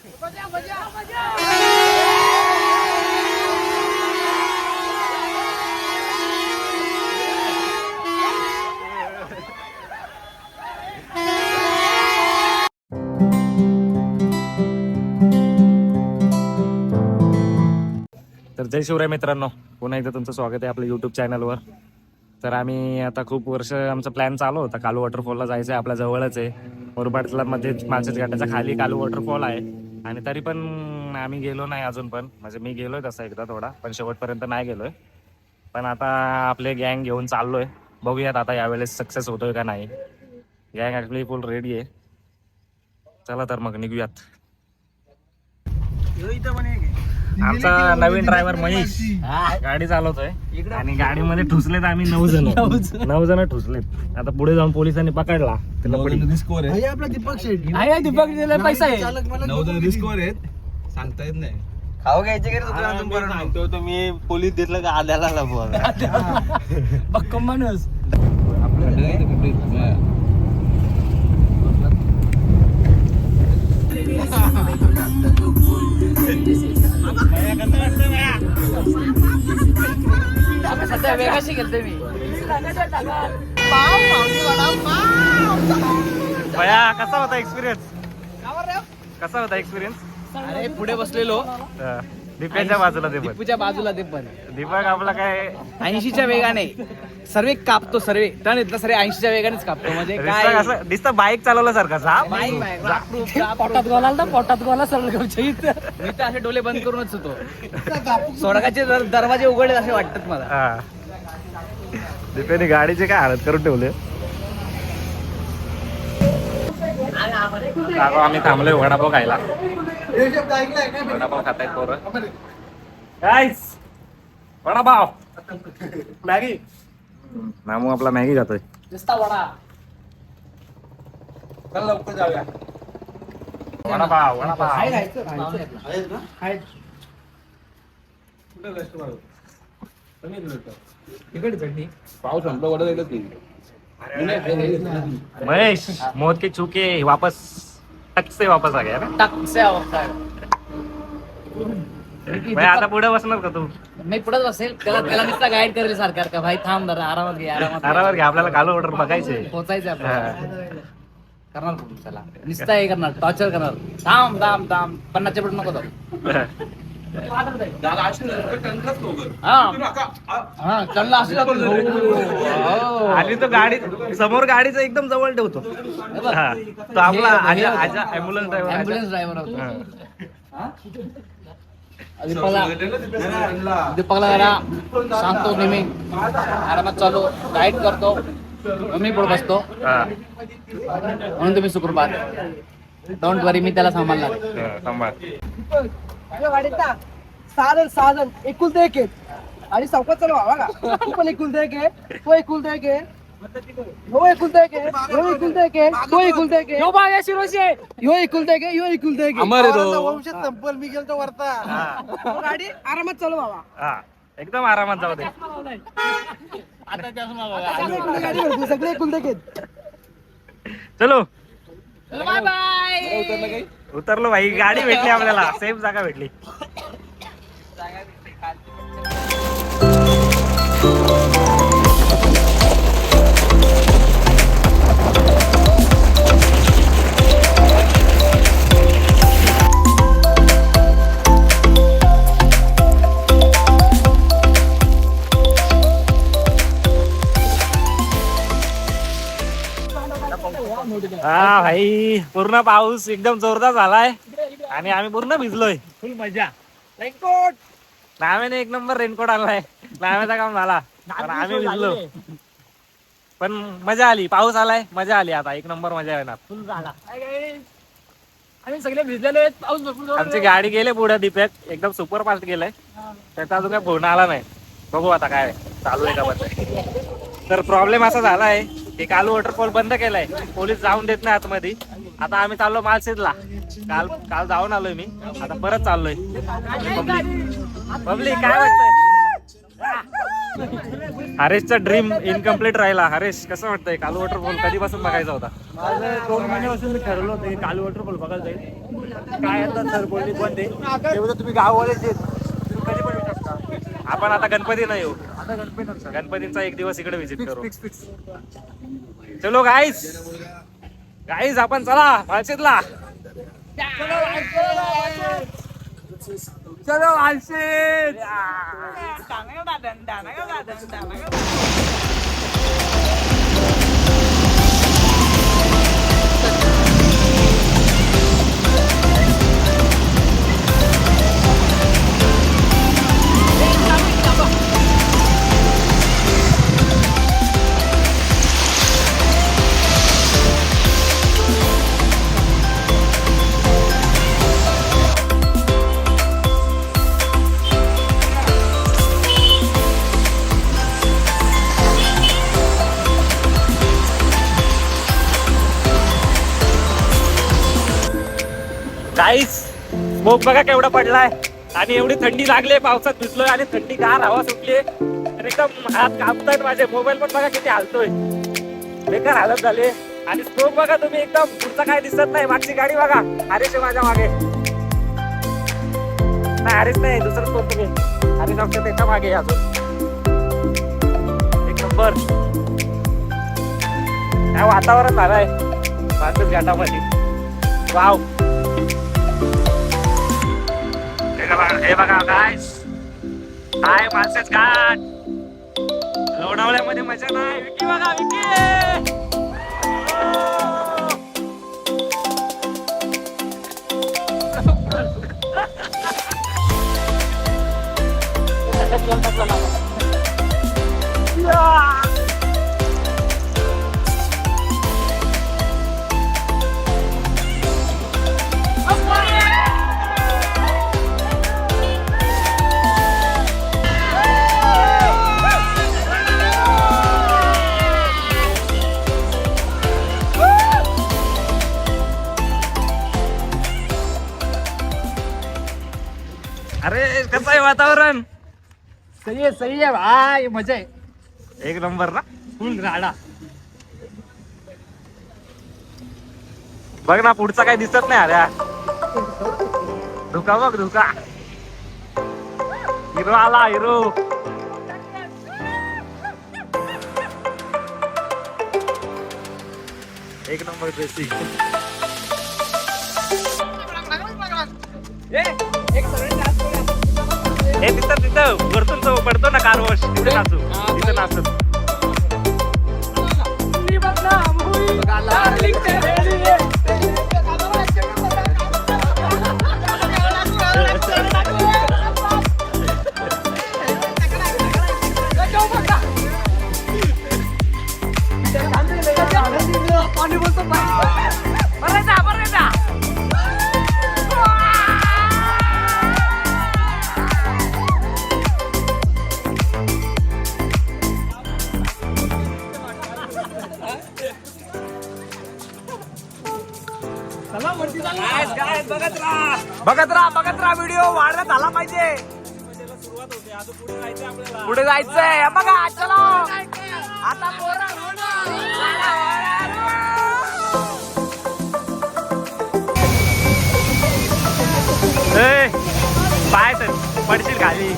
तर जय शिवराय मित्रांनो, पुन्हा एकदा तुमचं स्वागत आहे आपल्या यूट्यूब चॅनलवर. तर आम्ही आता खूप वर्ष आमचा प्लॅन चालू होता, कालू वॉटरफॉलला जायचं आहे. आपल्या जवळच आहे, मुरबाडला मध्ये माळशेज घाटाच्या खाली कालू वॉटरफॉल आहे. आणि तरी पण आम्ही गेलो नाही अजून पण. म्हणजे मी गेलोय तसा एकदा थोडा, पण शेवटपर्यंत नाही गेलोय. पण आता आपले गँग घेऊन चाललोय, बघूयात आता यावेळेस सक्सेस होतोय का नाही. गँग ॲक्च्युली फुल रेडी आहे. चला तर मग निघूयात. आमचा नवीन ड्रायव्हर महेश गाडी चालवतोय आणि गाडीमध्ये ठुसलेत आम्ही 9 जण ठुसलेत. आता पुढे जाऊन पोलिसांनी पकडला त्याला. दीपक पैसा आहे, 9 जण रिस्कवर आहेत, सांगता येत नाही. खाऊ घ्यायचे सांगतो तुम्ही. पोलीस दिसलं का आद्याला बक्कम माणूस. वेगाशी गेलते मी. भया कसा होता एक्सपिरियन्स? अरे पुढे बसलेलो दीपकच्या बाजूला दीपक. दीपूच्या बाजूला ते पण दीपक आपला काय 80च्या वेगाने सर्वे कापतो. सर्वे टर्न येतला सर्वे 80च्या वेगानेच कापतो. म्हणजे काय असं दिसतं बाईक चालवल्यासारखं. पोटात गोला ना, पोटात गोला सरळ मी तर असे डोळे बंद करूनच होतो. सोडकाचे दरवाजे उघडले असे वाटतात मला. दीपेने गाडीचे काय हालत करून ठेवले. आम्ही थांबलोय वडापाव खायला. वडापाव खातायत पोरं. गाईस वडापाव मॅगी. नामू आपला मॅगी खातोय. लवकर जाऊया. वडापाव पाऊस संपला वडा जायला की महेश मौत के चूके वापस टक से वापस आ गया ना. भाई आता पुढे बसणार का तू? मी पुढेच बसेल. त्याला नुसता गाईड करेल सरकार का भाई थांब जरा आरामात घे आरामात घ्या. आपल्याला कालू ऑर्डर बघायचे, पोहोचायचं आपल्याला. करणार पुढे त्याला नुसता हे करणार, टॉर्चर करणार. थांब थांब थांब 50च्या पुढे नको जाऊ. आणि तो गाडी समोर गाडीचं एकदम जवळ ठेवतो. तो आपला ॲम्ब्युलन्स ड्रायव्हर होता. दीपकला जरा सांगतो नेहमी आरामात चालू, गाईड करतो. मी पुढे बसतो म्हणून तुम्ही शुक्रवार डोंट वरी, मी त्याला सांभाळणार. साधन एकुलते एक आणि चौकात चालू हवा का. तू पण एकुलते एक आहे, तो एकुलते एक आहे, ह्यो एकुलते एक आहे, ह्यो एकुलते एक आहे, तो एकुलते एक आहे, ह्यो बाया शिरोशी आहे, ह्यो एकुलते एक आहे, ह्यो एकुलते एक आहे. वंशात संपल मी गेलतो वरता. गाडी आरामात चालू हवा. एकदम आरामात जाऊ दे. गाडी भरपूर सगळे एकुलते एक आहेत. चलो बाय बाय. उतरलो भाई. गाडी भेटली आपल्याला, सेफ जागा भेटली. हा भाई, पूर्ण पाऊस एकदम जोरदार झालाय आणि आम्ही पूर्ण भिजलोय. फुल मजा. रेनकोट नाम्याने एक नंबर रेनकोट आणलाय. नाम्याचा काम झाला पण आम्ही भिजलो. पण मजा आली. पाऊस आलाय, मजा आली. आता एक नंबर मजा येणार. फुल झाला. आम्ही सगळे भिजलेलो आहेत. पाऊस भरपूर. आमची गाडी गेले पुढे. दीपक एकदम सुपर फास्ट गेलाय. त्याचा अजून काय फोन आला नाही. बघू आता काय चालू आहे का बंद. तर प्रॉब्लेम असा झालाय की कालू वॉटरफॉल बंद केलाय. पोलीस जाऊन देत नाही आतमध्ये. आता आम्ही चाललो माळशेजला. काल जाऊन आलोय मी, आता परत चाललोय. पब्लिक काय वाटतंय? हरेशचा ड्रीम इनकम्प्लीट राहिला. हरेश कसं वाटतंय? कालू वॉटरफॉल कधीपासून बघायचा होता? माझं 2 महिन्यापासून मी ठरवलं होतं की कालू वॉटरफॉल बघायला जाईल. काय आता सर बोलली बंद आहे. तेवढं तुम्ही गाववालेच आहेत, तुम्ही कधी पण येऊ शकता. आपण आता गणपती नाही येऊ, आता गणपती नसतात. गणपतीचा एक दिवस इकडे विजिट करू. फिक्स. चलो गाईज आपण चला माळशेजला. चलो आलशेत. गाईज स्मोक बघा केवढा पडलाय आणि एवढी थंडी लागली, पावसात भिजलोय आणि थंडी गार हवा सुटली तर एकदम हात कापतायत माझे. मोबाईल पण बघा किती हालतोय, बेकार हालत झाले. आणि स्मोक बघा तुम्ही, एकदम पुढचा काय दिसत नाही. मागची गाडी बघा, हरीश आहे माझ्या मागे. नाही हरीश नाही, दुसरंच कोण तुम्ही. हरीश आमच्या त्याच्या मागे आहे अजून. एक नंबर काय वातावरण झालंय माणूस घाटामध्ये. वाव, हे बघा काय माणसाच घाट. लोणावळ्यामध्ये मजा नाही. विकी बघा, विकी अरे कसं आहे वातावरण? सही आहे भाई, मजा आहे. एक नंबर ना, फुल राडा. बघ ना पुढचा काही दिसत नाही. अरे धुका बघ, धुका. हिरो आला, हिरो. एक नंबर ड्रेसिंग. हे तिथं वरतून तो पडतो ना कार वॉश, तिथे नाचू, तिथे नाचू. पाणी बोलतो बघत राहा व्हिडिओ वाढत आला पाहिजे. पुढे जायचंय बघा. चलो आता पाय तर पडशील खाली.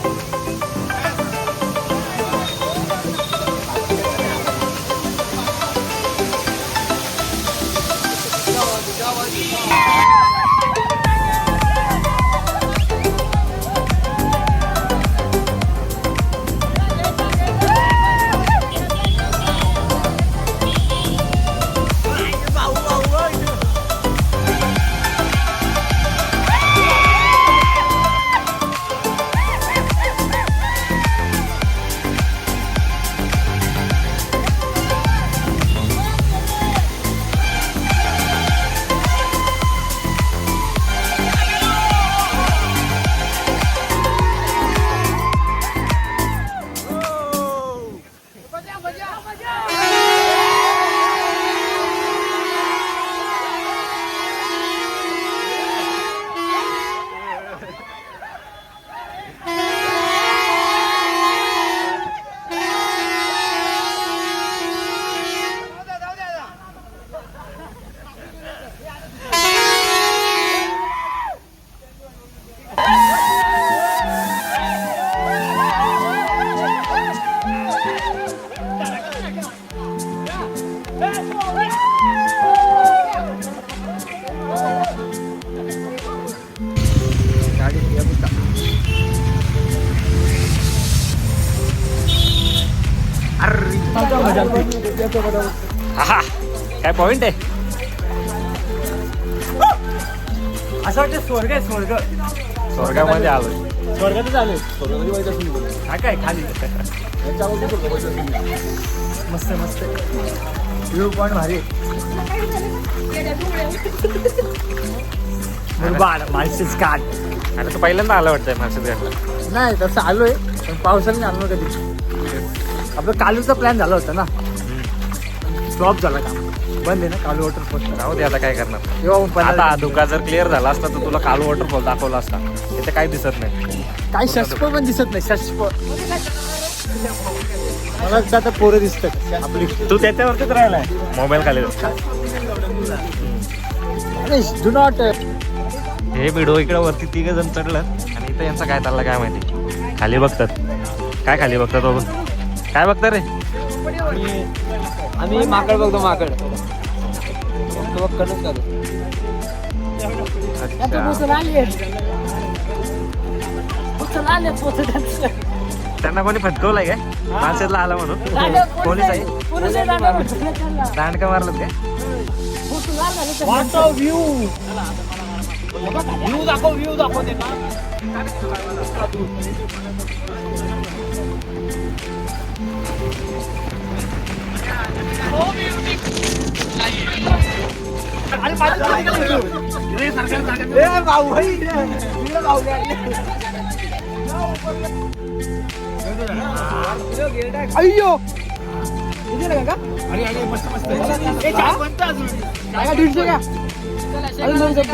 गाडी या बुटा. मजा आली. आहा काय पॉइंट आहे. असं वाटतं स्वर्ग आहे स्वर्ग. स्वर्गामध्ये आलोय. स्वर्गातच आलोय. स्वर्गामध्ये व्हायचं असेल तर. हा काय खाली याच्यावरती स्वर्ग व्हायचं असेल. मस्त मस्त व्ह्यू पॉइंट भारी. मुरबाड माळशेज घाट. आणि तो पहिल्यांदा आला वाटतंय मार्शेज घाटला. नाही तसं आलोय पण पावसाने आलो ना कधी. आपलं कालूचा प्लॅन झाला होता ना, फ्लॉप झाला का, बंद आहे ना कालू वॉटरफॉल. राहू दे आता काय करणार. तेव्हा आता धुका जर क्लिअर झाला असता तर तुला कालू वॉटरफॉल दाखवला असता. इथे काही दिसत नाही. काही शष्प पण दिसत नाही. शष्प मला आता पोरं दिसतात आपली. तू त्याच्यावरतीच राहिलाय मोबाईल खाली. Do not. हे व्हिडिओ इकडे वरती 3 जण चढलं आणि इथं यांचा काय चालला काय माहिती. खाली बघतात. काय खाली बघतात बाबा. काय बघतात रे. आम्ही माकड बघतो. माकड त्यांना कोणी फटकवलंय काय मार्शेजला आला म्हणून. पोलीस आहे. दांडका मारलं काय. व्ह्यू दाखव. व्ह्यू दाखव ते ना. अय्यो इथे लगा का. काय 150 का. अजून 2 शब्द.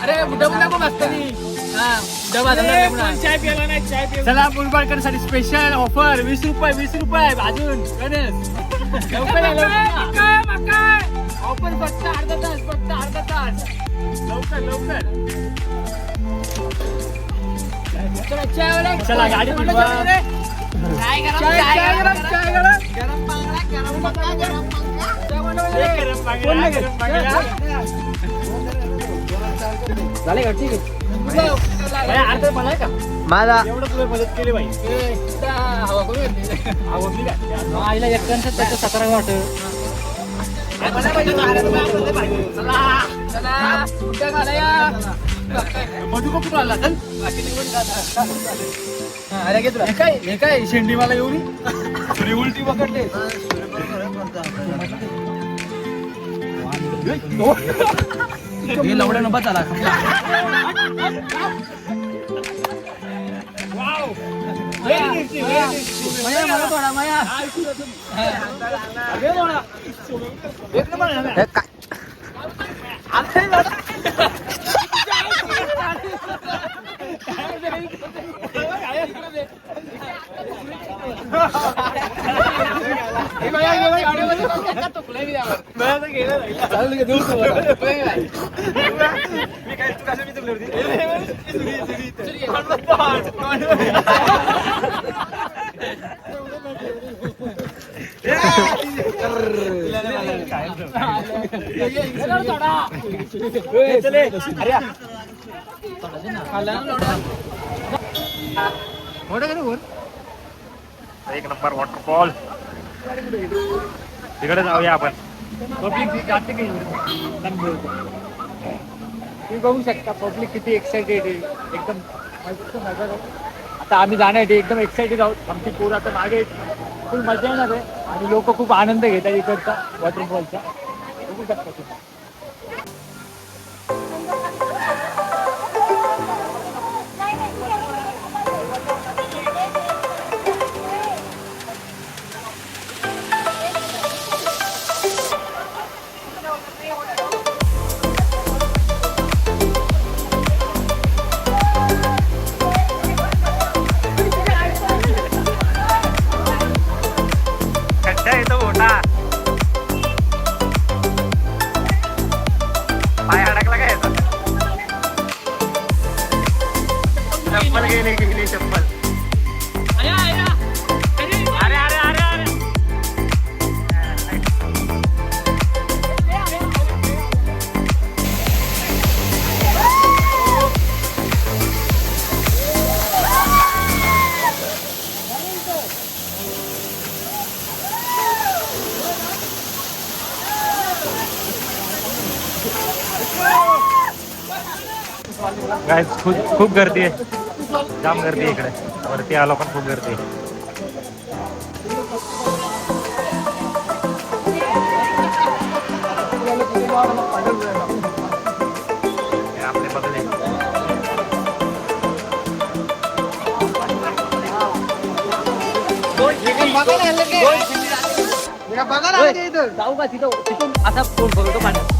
अरे नको मस्तनी. चाय प्यायला नाही. चाय प्यायला. चला मुरबाडकर साठी स्पेशल ऑफर 20 रुपये अजून. गणेश ऑफर फक्त अर्धा तास. लवकर चला गाडी फिरवा. झाले का. ठीक आहे. अर्धा मला का माझा एवढं तुला मदत केली बाई. आईला एकट्याचं त्याचं 17 वाट. मधू कुठून आला. अरे घे तुला. हे काय शेंडी मला एवढी उलटी पकडले. लवड्या नंबर झाला. मला थोडा माया. एक नंबर वॉटरफॉल. तिकडे जाऊया आपण. तुम्ही बघू शकता पब्लिक किती एक्साइटेड आहे. एकदम मस्त मजा. आता आम्ही जाण्यासाठी एकदम एक्साइटेड आहोत. आमची पोरं आता मागे खूप मजा येणार आहे आणि लोक खूप आनंद घेतात इकडचा वॉटरफॉलचा. बघू शकता तुम्ही. खड्डा येतो मोठा. गाईज खूप गर्दी आहे, जाम गर्दी आहे इकडे. वरती आलो पण खूप गर्दी आहे. हे आपले बघले जाऊ का तिथं तिथून असा फोन बघतो पाण्यात.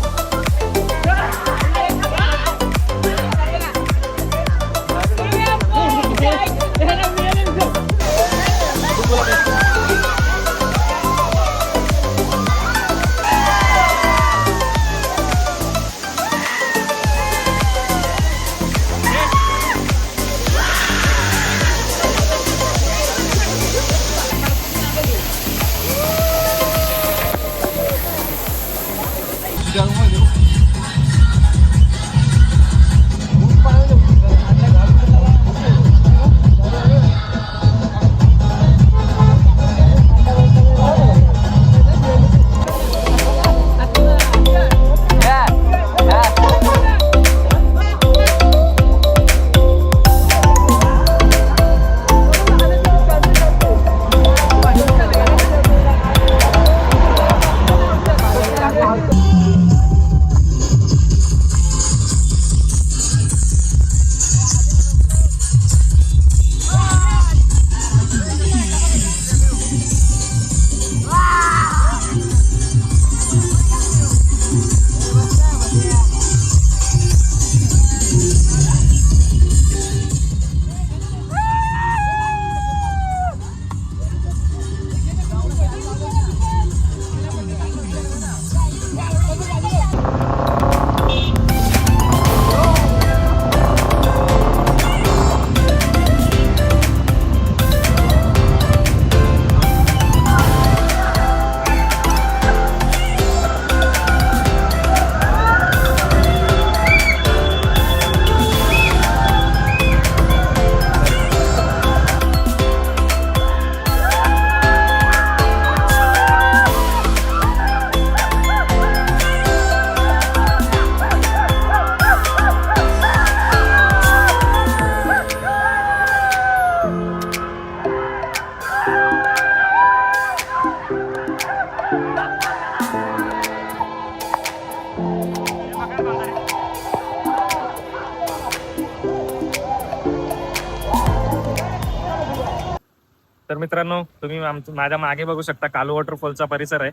तर मित्रांनो, तुम्ही माझ्या मागे बघू शकता कालू वॉटरफॉलचा परिसर आहे.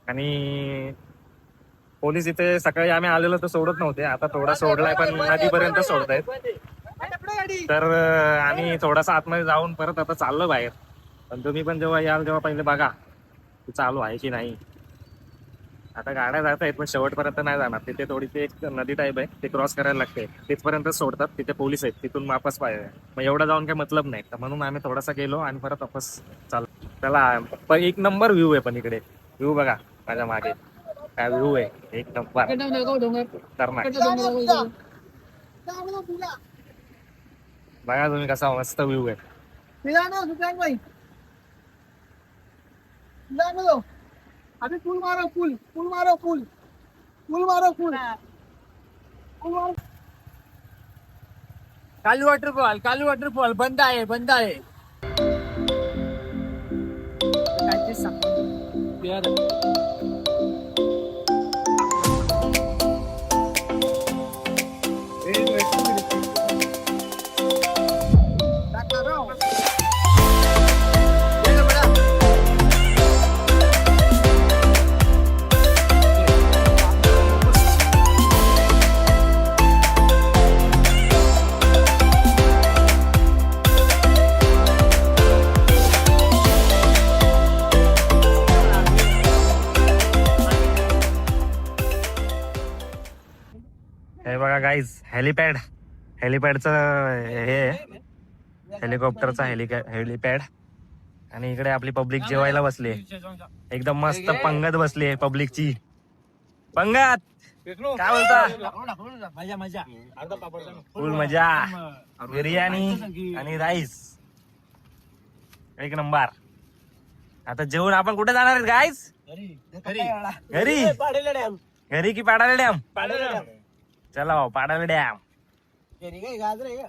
आणि पोलीस इथे सकाळी आम्ही आलेलो तर सोडत नव्हते, आता थोडा सोडलाय पण नदीपर्यंत सोडतायत. तर आम्ही थोडासा आतमध्ये जाऊन परत आता चाललो बाहेर. पण तुम्ही पण जेव्हा याल तेव्हा पहिले बघा की चालू आहे की नाही. आता गाड्या जात आहेत पण शेवटपर्यंत नाही जाणार. तिथे थोडी ते एक नदी टाईप आहे, ते क्रॉस करायला लागते, तिथपर्यंत सोडतात. तिथे पोलीस आहेत, तिथून वापस पाहिजे. मग एवढं जाऊन काही मतलब नाही. तर म्हणून आम्ही थोडासा गेलो आणि परत वापस चाललो. त्याला पण एक नंबर व्ह्यू आहे. पण इकडे व्ह्यू बघा माझ्या मागे काय व्ह्यू आहे, एक नंबर खतरनाक. बघा तुम्ही कसा मस्त व्ह्यू आहे. अभी पुल मारो, पुल पुल मारो, पुल पुल मारो, पुल पुल मारो. कालू वॉटरफॉल बंद आहे, बंद आहे. काय ते सांग. हे बघा गाईज, हेलिपॅडचं हे हेलिकॉप्टरचा हेलिपॅड. आणि इकडे आपली पब्लिक जेवायला बसली, एकदम मस्त पंगत बसली आहे पब्लिकची. पंगत काय बोलता, फुल मजा. बिर्याणी आणि राईस एक नंबर. आता जेवण आपण कुठे जाणार आहेत गाईज? घरी की पाडाला डॅम? चला पाडाला डॅम. घरी काय गाजर आहे का